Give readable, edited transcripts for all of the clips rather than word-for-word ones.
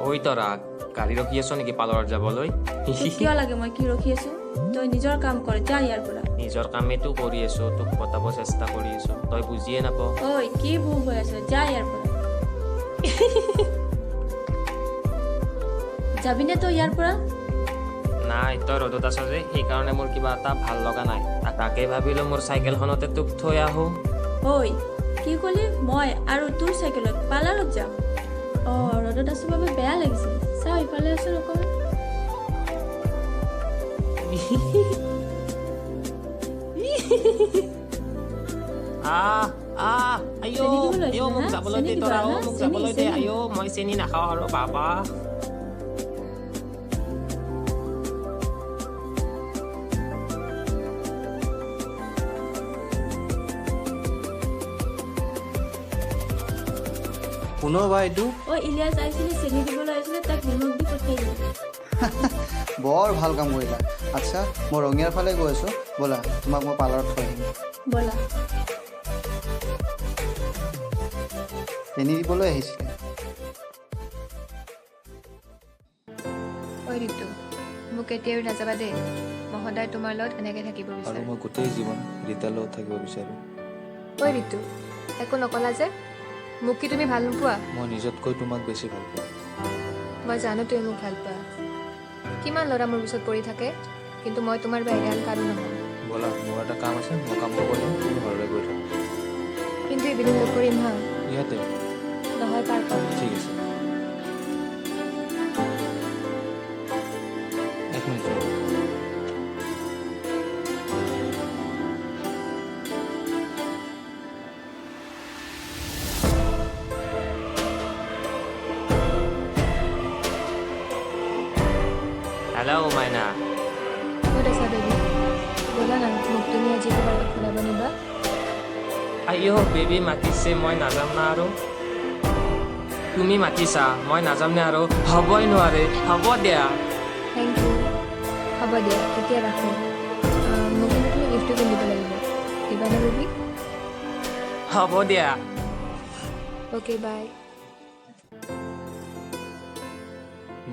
ঐ তৰা গাড়ী ৰখি আছ নেকি পাৰ্লাৰত যাবলৈ? কিয় লাগে মই কি ৰখি আছো? তই নিজৰ কাম কৰ, যা ইয়াৰ পৰা। নিজৰ কামেতো কৰি আছো, তোক পতাব চেষ্টা কৰি আছো, তই বুজিয়ে নাপাৱ। ঐ কি ভুল হৈ আছে, যা ইয়াৰ পৰা। যাবিনে তই ইয়াৰ পৰা? নাই, তই ৰ'দত আছ যে সেইকাৰণে মোৰ কিবা এটা ভাল লগা নাই। তাকে ভাবিলো মোৰ চাইকেলখনতে তোক থৈ আহো। ঐ কি ক'লি? মই আৰু তোৰ চাইকেলত পাৰ্লাৰত যাম? ৰ'দত আছো বাবে বেয়া লাগিছে। চাওঁ ইফালে আছো অকণমান। মোক যাবলৈ দে তৰা, মোক যাবলৈ দে। মই চেনি নাখাওঁ আৰু বাবা। কোনোবা এইটো? ইলিয়াছ আহিছিলে, চেনি দিবলৈ আহিছিলে, তাক নিমখ দি পঠিয়াই দিলোঁ। বৰ ভাল কাম কৰিলা। আচ্ছা, মই ৰঙিয়াৰ ফালে গৈ আছোঁ, ব'লা তোমাক মই পাৰ্লাৰত থৈ আহিম। ব'লা। চেনি দিবলৈ আহিছিলে। ঐ ঋতু, মোক কেতিয়াও নাযাবা দেই। মই সদায় তোমাৰ লগত এনেকৈ থাকিব আৰু বিচাৰোঁ। মই গোটেই জীৱন ৰীতাৰ লগত থাকিব বিচাৰোঁ। ঐ ঋতু, একো নকলা যে? মোক কি তুমি ভাল নোপোৱা? মই নিজতকৈ তোমাক বেছি ভাল পাওঁ। মই জানো তুমি মোক ভাল পোৱা। কিমান ল'ৰা মোৰ পিছত পৰি থাকে, কিন্তু মই তোমাৰ বাহিৰে আন কাৰো নহয়। ব'লা, মোৰ এটা কাম আছে, মই কামটো কৰিম, তুমি ঘৰলৈ গৈ থাকা। কিন্তু ইভিনিং লগ কৰিম হা? ইয়াতে? নহয়, পাৰ্কত। ঠিক আছে। এক মিনিট। হেল্ল' মাইনা। ক'ত আছা বেবী? ব'লা না, মোক তুমি আজি ক'ৰবাত ফুৰাব নিবা? বেবী মাতিছে, মই নাযাম না আৰু। তুমি মাতিছা, মই নাযাম নে আৰু? হ'বই নোৱাৰে, হ'ব দিয়া। Thank you. হ'ব দিয়া, এতিয়া ৰাখোঁ। মোক কিন্তু তুমি গিফ্টটো কিনিব লাগিব। দিবানে বেবী? হ'ব দিয়া। অ'কে, বাই।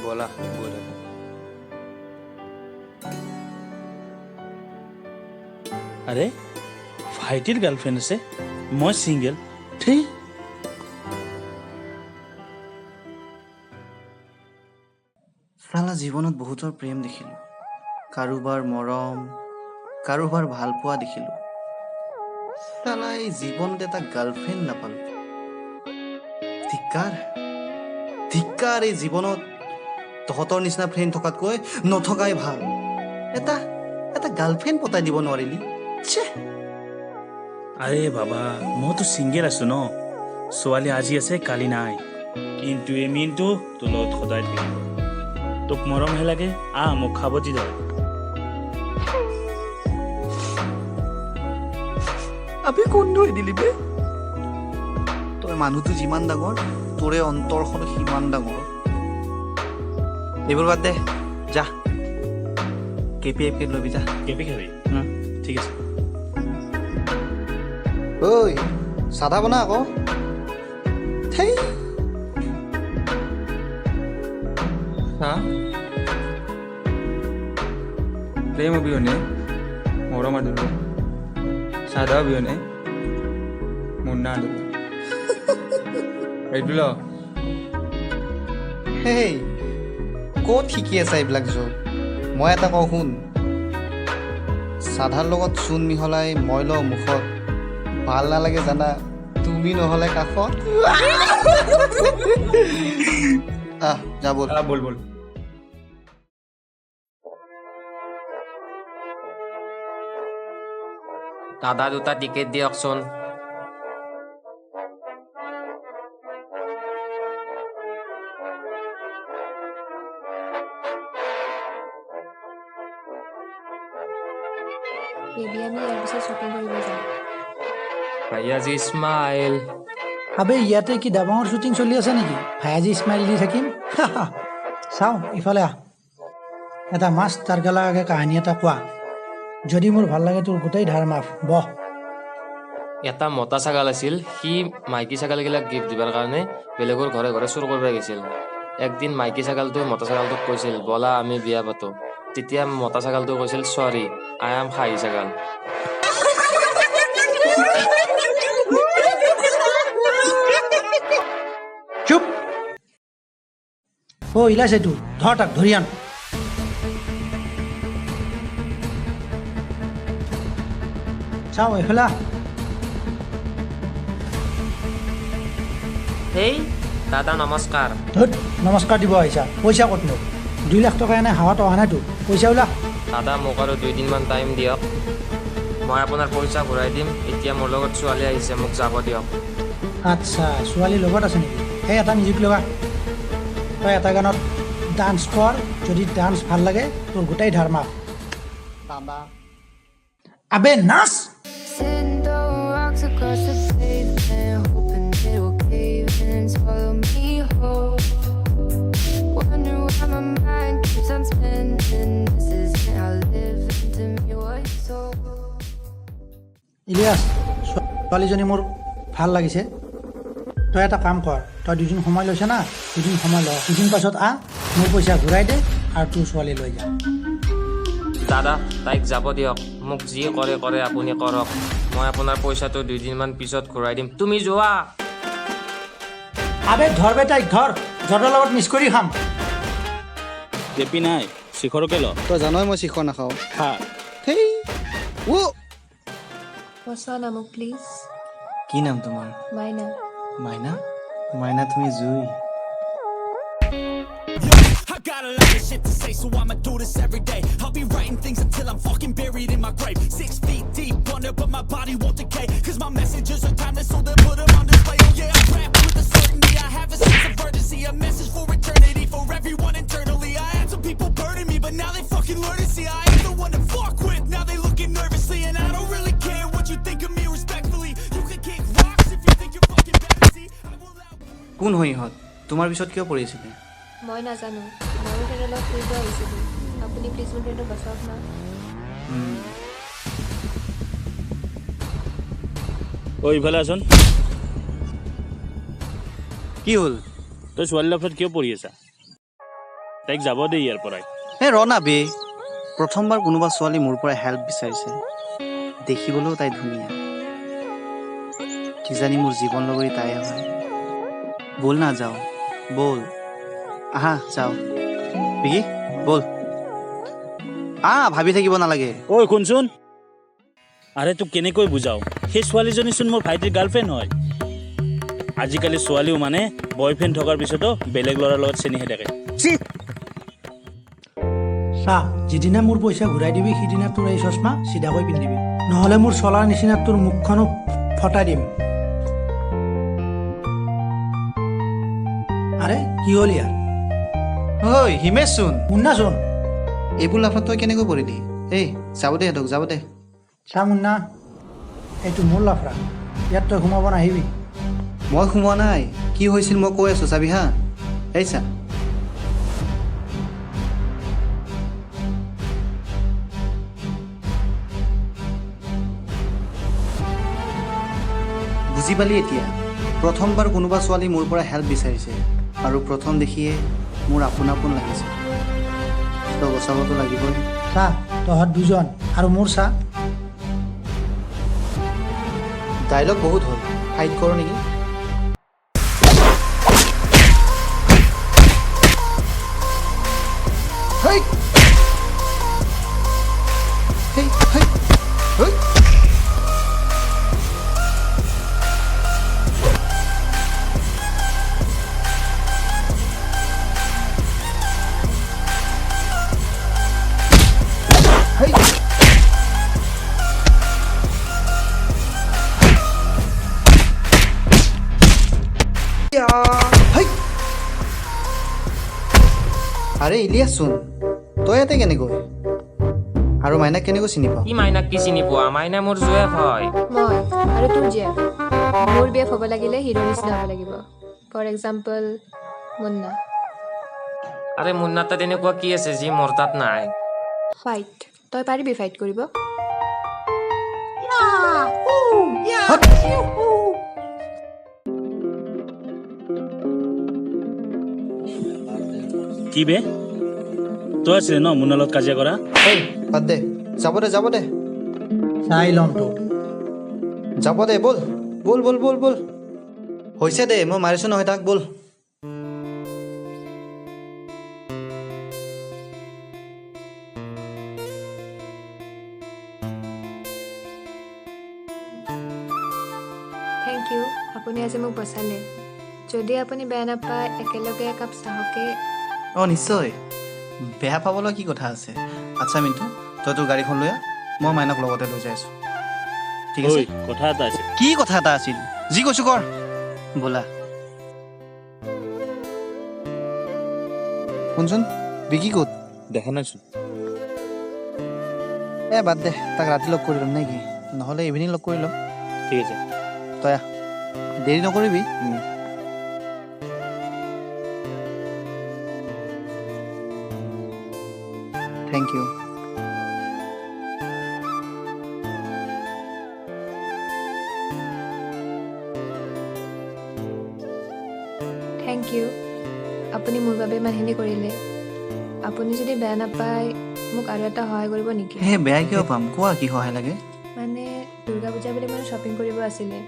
ব'লা, গৈ থাকোঁ। আৰে ভাইটিৰ গাৰ্লফ্ৰেণ্ড আছে, মই ছিংগেল। ঠিক চালা জীৱনত বহুতৰ প্ৰেম দেখিলোঁ, কাৰোবাৰ মৰম, কাৰোবাৰ ভাল পোৱা দেখিলোঁ। চালা এই জীৱনত এটা গাৰ্লফ্ৰেণ্ড নাপালোঁ। ধিক্কাৰ ধিক্কাৰ এই জীৱনত। তহঁতৰ নিচিনা ফ্ৰেণ্ড থকাতকৈ নথকাই ভাল। এটা গাৰ্লফ্ৰেণ্ড পতাই দিব নোৱাৰিলি? আৰে বাবা, মইতো ছিংগেল আছো ন। ছোৱালী আজি আছে, কালি নাই। কিন্তু এই মিনটো তোৰ লগত সদায় থাকিব। তোক মৰমহে লাগে, মোক খাব দি ধৰ। আমি কোনটোৱে দিলি বে? তই মানুহটো যিমান ডাঙৰ, তোৰে অন্তৰখন সিমান ডাঙৰ। এইবোৰ বাদ দে, যা KPF ল'বি যা। কেপি খাবি? ঠিক আছে। ঐ চাধা বনা আকৌ। থেই প্ৰেম অবিহনে মৰম আদৰো, চাদা অবিহনে মুন্না আদৰো। এইটো ল। হেই ক'ত শিকি আছা এইবিলাক যোগ? মই এটা কওঁ শুন, চাধাৰ লগত চূণ মিহলাই মই লওঁ মুখত, ভাল নালাগে জানা তুমি নহ'লে কাষত। যা বল। বল বল। দাদা দুটা টিকেট দিয়কচোন। বেবী, আমি ইয়াৰ পিছত শ্বপিং কৰিব যাম। ভাইয়াজি স্মাইল। আবে ইয়াতে কি দাবাঙৰ শ্বুটিং চলি আছে নেকি? ভায়াজি স্মাইল দি থাকিম। চাওঁ ইফালে আহ। এটা মাছ তাৰ গেলাগে কাহিনী এটা কোৱা। যদি মোৰ ভাল লাগে তোৰ গোটেই ধাৰ মাফ। বহ। এটা মতা ছাগাল আছিল, সি মাইকী ছাগালগিলাক গিফ্ট দিবৰ কাৰণে বেলেগৰ ঘৰে ঘৰে চুৰ কৰিব গৈছিল। একদিন মাইকী ছাগালটোৱে মতা ছাগালটোক কৈছিল বলা আমি বিয়া পাতো। তেতিয়া মতা ছাগালটোৱে কৈছিল চৰি আই এম খাহী ছাগাল। চুপ অ' ইলাছ এইটো ধৰ তাক ধৰি আন। চাওঁ এইফালে আহ। হেই দাদা নমস্কাৰ। ধুত নমস্কাৰ দিব আহিছা, পইচা ক'তনো? 2 লাখ টকা এনে হাৱাত অহা নাইতো, পইচা ওলা। দাদা মোক আৰু 2 দিনমান টাইম দিয়ক, মই আপোনাৰ পইচা ঘূৰাই দিম। এতিয়া মোৰ লগত ছোৱালী আহিছে, মোক যাব দিয়ক। আচ্ছা ছোৱালী লগত আছে নেকি? সেই এটা মিউজিক লগা, তই এটা গানত ডান্স কৰ, যদি ডান্স ভাল লাগে তোৰ গোটেই ধাৰ মাফ। আবে নাচ। Sending rocks across the pavement, hoping it will cave in and swallow me whole. Wonder why my mind keeps on spinning. This isn't how living to me was told. Ilyas, ছোৱালীজনী মোৰ ভাল লাগিছে। তই এটা কাম কৰ, তই 2 দিন সময় লৈছে না, 2 দিন সময় ল, 2 দিন পাছত আহ, মোৰ পইচা ঘূৰাই দে আৰু তোৰ ছোৱালী লৈ যা। দাদা তাইক যাব দিয়ক, মোক যি কৰে কৰে আপুনি কৰক, মই আপোনাৰ পইচাটো 2 দিনমান পিছত ঘূৰাই দিম। তুমি যোৱা। আবে ধৰবে তাইক ধৰ, জৰ্দাৰ লগত মিছ কৰি খাম। জেপি নাই, শিখৰকে ল। তই জানই মই শিখৰ নাখাওঁ। খা। হেই What's your name, please? কি নাম তোমাৰ? Maina. মাইনা? মাইনা তুমি জুই। I got a lot of shit to say, so I'ma do this every day. I'll be writing things until I'm fucking buried in my grave. 6 feet deep under, but my body won't decay. Cause my messages are timeless, so they put them on display. Oh yeah, I rap with a certainty, I have a sense of urgency. A message for eternity, for everyone internally. I had some people burning me, but now they fucking learn to see I am the one to fuck with. Now they looking nervously, and I don't really care what you think of me respectfully. You can kick rocks if you think you're fucking better. See, I will out. কোন হৈ ইহঁত? তোমাৰ পিছত কিয় পৰিছিলে? মই নাজানো, ময়ো তেনে লগত ফুৰিব আহিছিলোঁ। আপুনি প্লিজ মোক এইটো বচাওক না। ঐ ইফালে আছোন। কি হ'ল? তই ছোৱালীৰ লগত কিয় পঢ়ি আছা? তাইক যাব দে ইয়াৰ পৰাই। হে ৰ না বে, প্ৰথমবাৰ কোনোবা ছোৱালী মোৰ পৰা হেল্প বিচাৰিছে। দেখিবলৈও তাই ধুনীয়া, কিজানি মোৰ জীৱন লগৰী তাই হয়। বল না যাওঁ, বল আহা যাওঁ। বিকি বল ভাবি থাকিব নালাগে। ঐ শুনচোন, আৰে তোক কেনেকৈ বুজাও, সেই ছোৱালীজনীচোন মোৰ ভাইটিৰ গাৰ্লফ্ৰেণ্ড হয়। আজিকালি ছোৱালীও মানে বয়ফ্ৰেণ্ড থকাৰ পিছতো বেলেগ ল'ৰাৰ লগত চেনিহে থাকে। চা, যিদিনা মোৰ পইচা ঘূৰাই দিবি সিদিনা তোৰ এই চশমা চিধাকৈ পিন্ধিবি, নহ'লে মোৰ চলাৰ নিচিনা তোৰ মুখখনো ফটাই দিম। আৰে কি হ'ল ইয়াৰ? ঐ হিমেশ চোন, মুন্না চোন। এইবোৰ লাফত তই কেনেকৈ পৰিলি? এই যাব দে সিহঁতক, যাব দে। চা মুন্না, এইটো মোৰ লাফৰা, ইয়াত তই সোমাব নাহিবি। মই সোমোৱা নাই, কি হৈছিল মই কৈ আছোঁ চাবি হা। এই চা, বুজি পালি এতিয়া? প্ৰথমবাৰ কোনোবা ছোৱালী মোৰ পৰা হেল্প বিচাৰিছে আৰু প্ৰথম দেখিয়ে মোৰ আপোন আপোন লাগিছে। তই বচাবতো লাগিবই। চা তহঁত 2জন আৰু মোৰ চা। ডাইলগ বহুত হ'ল, ফাইট কৰোঁ নেকি? হেই হেই হেই হেই আৰে ইলিয়াছ চোন, তই ইয়াতে কেনেকৈ? আৰু মাইনাক কেনেকৈ চিনি পাওঁ? কি মাইনাক কি চিনি পোৱা? মাইনা মোৰ জুৱেফ হয়। মই আৰু তোৰ জীয়েক, মোৰ বিয়েফ হ'ব লাগিলে হিৰ' নিচিনা হ'ব লাগিব। For example Munna. আৰে মুন্নাৰ তাত এনেকুৱা কি আছে যি মোৰ তাত নাই? ফাইট, তই পাৰিবি ফাইট কৰিব? কি বে তই আছিলে ন মুন্নাৰ লগত কাজিয়া কৰা এই বাদ দে যাব দে চাই ল'ম তোক যাব দে বল হৈছে দে মই মাৰিছোঁ নহয় তাক বল থেংক ইউ আপুনি আজি মোক বচালে যদি আপুনি বেয়া নাপায় একেলগে একাপ চাহকে অঁ নিশ্চয় বেয়া পাবলৈ কি কথা আছে আচ্ছা মিণ্টু তই তোৰ গাড়ীখন লৈ আহ মই মাইনাক লগতে লৈ যাই আছোঁ ঠিক আছে ঐ কথা এটা আছে কি কথা এটা আছিল যি কৈছোঁ কৰ ব'লা শুনচোন বিকি ক'ত দেখা নাইচোন বাদ দে তাক ৰাতি লগ কৰি ল'ম নে কি নহ'লে ইভিনিং লগ কৰি ল'ম ঠিক আছে তই আহ দেৰি নকৰিবি থেংক ইউ থেংক ইউ আপুনি মোৰ বাবে ইমানখিনি কৰিলে আপুনি যদি বেয়া নাপায় মোক আৰু এটা সহায় কৰিব নেকি হে বেয়া কিয় পাম কোৱা কি সহায় লাগে মানে দুৰ্গা পূজা বুলি মানে শ্বপিং কৰিব আছিলে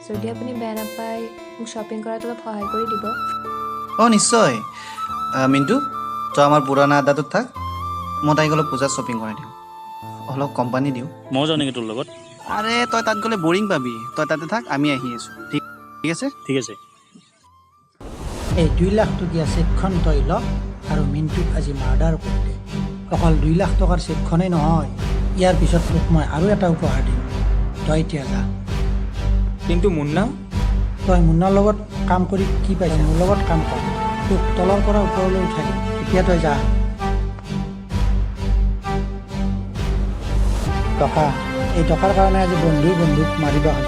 যদি আপুনি বেয়া নাপায় মোক শ্বপিং কৰাত অলপ সহায় কৰি দিব অঁ নিশ্চয় মিণ্টু তই আমাৰ পুৰণা আড্ডাটোত থাক মই তাইক অলপ পূজাত শ্বপিং কৰাই দিওঁ অলপ কোম্পানী দিওঁ মই যাওঁ নেকি তোৰ লগত আৰে তই তাত গ'লে বৰিং পাবি তই তাতে থাক আমি আহি আছোঁ ঠিক আছে ঠিক আছে এই 2 লাখ টকীয়া চেকখন তই ল আৰু মিণ্টুক আজি মাৰ্ডাৰ কৰি দে অকল 2 লাখ টকাৰ চেকখনেই নহয় ইয়াৰ পিছত তোক মই আৰু এটা উপহাৰ দিম তই এতিয়া যা কিন্তু মুন্না তই মুন্নাৰ লগত কাম কৰি কি পাইছ মোৰ লগত কাম কৰ তোক তলৰ পৰা ওপৰলৈ উঠাই দিম এতিয়া তই যা টকা এই টকাৰ কাৰণে আজি বন্ধুক মাৰিব হ'ল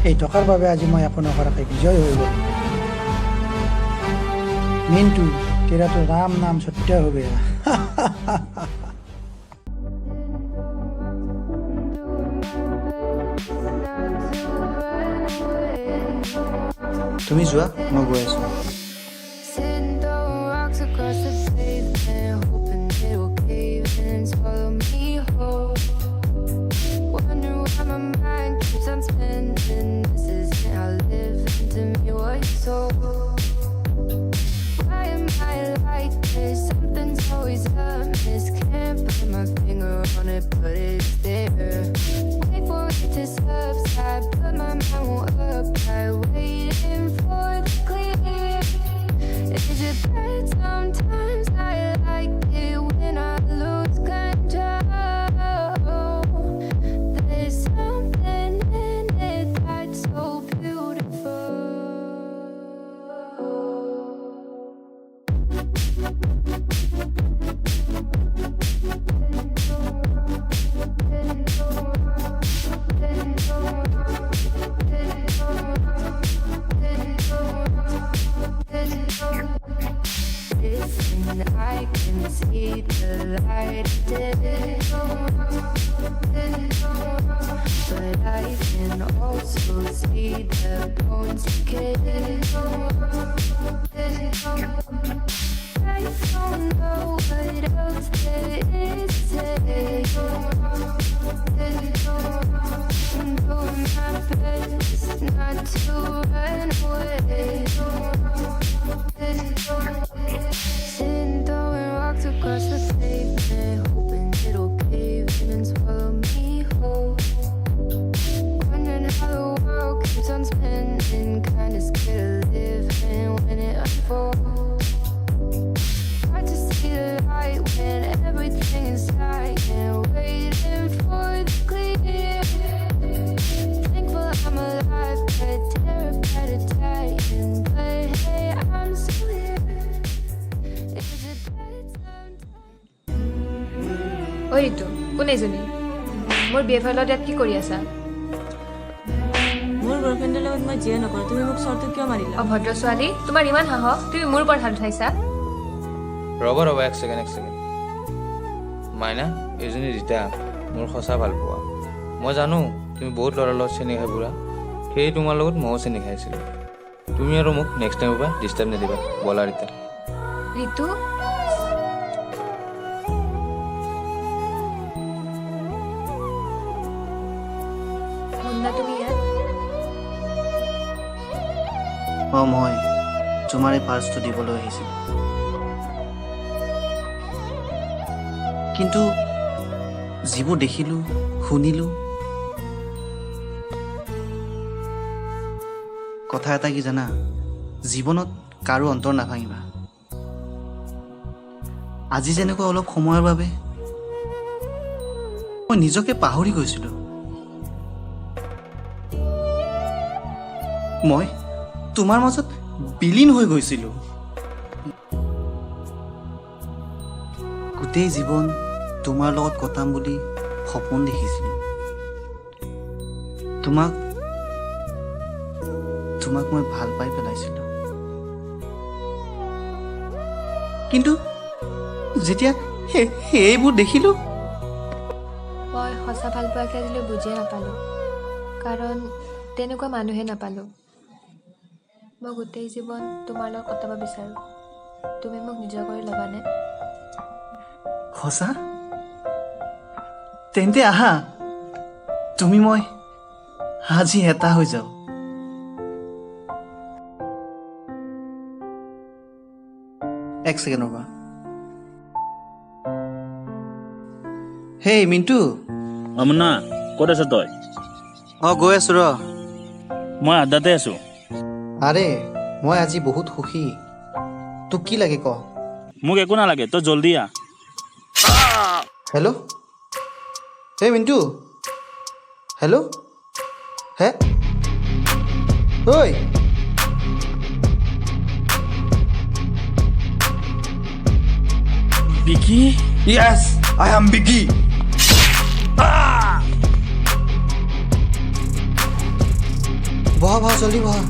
এই টকাৰ বাবে আজি মই একো নকৰাকৈ বিজয় হৈ গ'ল মিণ্টু তেৰা তো ৰাম নাম সত্য হৈ গয়া তুমি যোৱা মই গৈ আছোঁ Sitting throwing rocks across the pavement, hoping it will cave in and swallow me whole. Wondering why my mind keeps on spinning. This isn't how living to me was told. Why am I like this? Something's always amiss. Can't put my finger on it, but it's there. Wait for it to subside, but my mind won't apply. Waiting for the clear. Is it bad sometimes? I like it when I lose control. There's something in it that's so beautiful. Listen, I can see the light of day, but I can also see the bones decay. I don't know what else there is to say. I'm doing my best not to run away. Sitting throwing rocks across the pavement, hoping it'll cave in and swallow me whole. Wondering how the world keeps on spinning, kinda scared of living when it unfolds. Hard to see the light when everything is silent, waiting for the clear. Thankful I'm alive, but terrified of dying. But hey, I'm still here. Is it bad sometimes? ঐ ঋতু কোন এজনী মোৰ বিএফৰ লগত ইয়াত কি কৰি আছা মোৰ বয়ফ্ৰেণ্ডৰ লগত মই যিয়ে নকৰোঁ তুমি মোক চৰ্টটো কিয় মাৰিলা অভদ্ৰ ছোৱালী তোমাৰ ইমান সাহস তুমি মোৰ ওপৰত হাত উঠাইছা ৰ'ব এক ছেকেণ্ড মাইনা এইজনী ৰীতা মোৰ সঁচা ভাল পোৱা মই জানো তুমি বহুত ল'ৰাৰ লগত চেনি খাই পুৰা সেই তোমাৰ লগত ময়ো চেনি খাইছিলোঁ তুমি আৰু মোক নেক্সট টাইমৰ পৰা ডিষ্টাৰ্ব নিদিবা ব'লা ৰীতা ঋতু মুন্না তুমি ইয়াত মই তোমাৰ এই পাৰ্চটো দিবলৈ আহিছিলোঁ কিন্তু যিবোৰ দেখিলোঁ শুনিলোঁ কথা এটা কি জানা জীৱনত কাৰো অন্তৰ নাভাঙিবা আজি যেনেকুৱা অলপ সময়ৰ বাবে মই নিজকে পাহৰি গৈছিলোঁ মই তোমাৰ মাজত বিলীন হৈ গৈছিলোঁ গোটেই জীৱন তোমাৰ লগত কটাম বুলি সপোন দেখিছিলোঁ তোমাক মই ভাল পাই পেলাইছিলোঁ কিন্তু যেতিয়া সেইবোৰ দেখিলোঁ মই সঁচা ভাল পোৱাকে আজিলৈ বুজিয়ে নাপালোঁ কাৰণ তেনেকুৱা মানুহে নাপালোঁ মই গোটেই জীৱন তোমাৰ লগত কটাব বিচাৰোঁ তুমি মোক নিজৰ কৰি ল'বানে সঁচা তেন্তে আহা তুমি মই আজি এটা হৈ যাওঁ এক ছেকেণ্ড ৰ'বা হেই মিণ্টু মুন্না ক'ত আছ তই গৈ আছোঁ ৰ মই আড্ডাতে আছোঁ আৰে মই আজি বহুত সুখী তোক কি লাগে ক মোক একো নালাগে তই জল্দি আহ হেল্ল' হে মিণ্টু হেল্ল' হে ঐ বিকি Yes, I am Biki. বহা জলদি বহা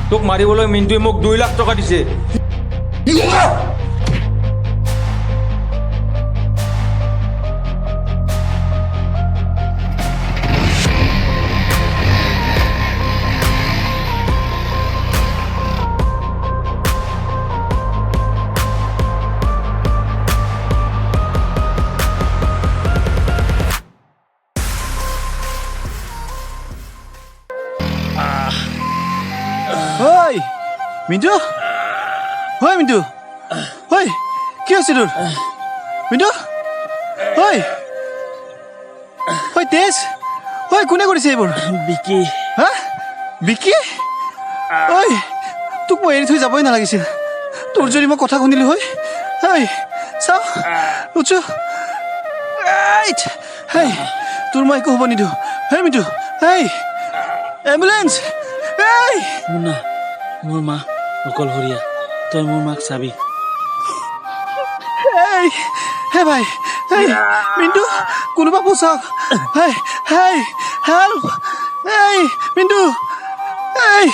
তোক মাৰিবলৈ মিণ্টুৱে মোক 2 লাখ টকা দিছে ঐ মিণ্টু ঐ মিণ্টু ঐ কি হৈছে তোৰ মিণ্টু ঐ তেজ ঐ কোনে কৰিছে এইবোৰ বিকি হা বিকি ঐ তোক মই এৰি থৈ যাবই নালাগিছিল তোৰ যদি মই কথা শুনিলোঁ হয় ঐ চাওঁ উঠছো হেই তোৰ মই একো হ'ব নিদিওঁ হেই মিণ্টু হেই এম্বুলেঞ্চ এই মুন্না মোৰ মা অকলশৰীয়া তই মোৰ মাক চাবি এই হে ভাই এই মিণ্টু কোনোবা পোচাক হেই হেই হেল্প এই মিণ্টু এই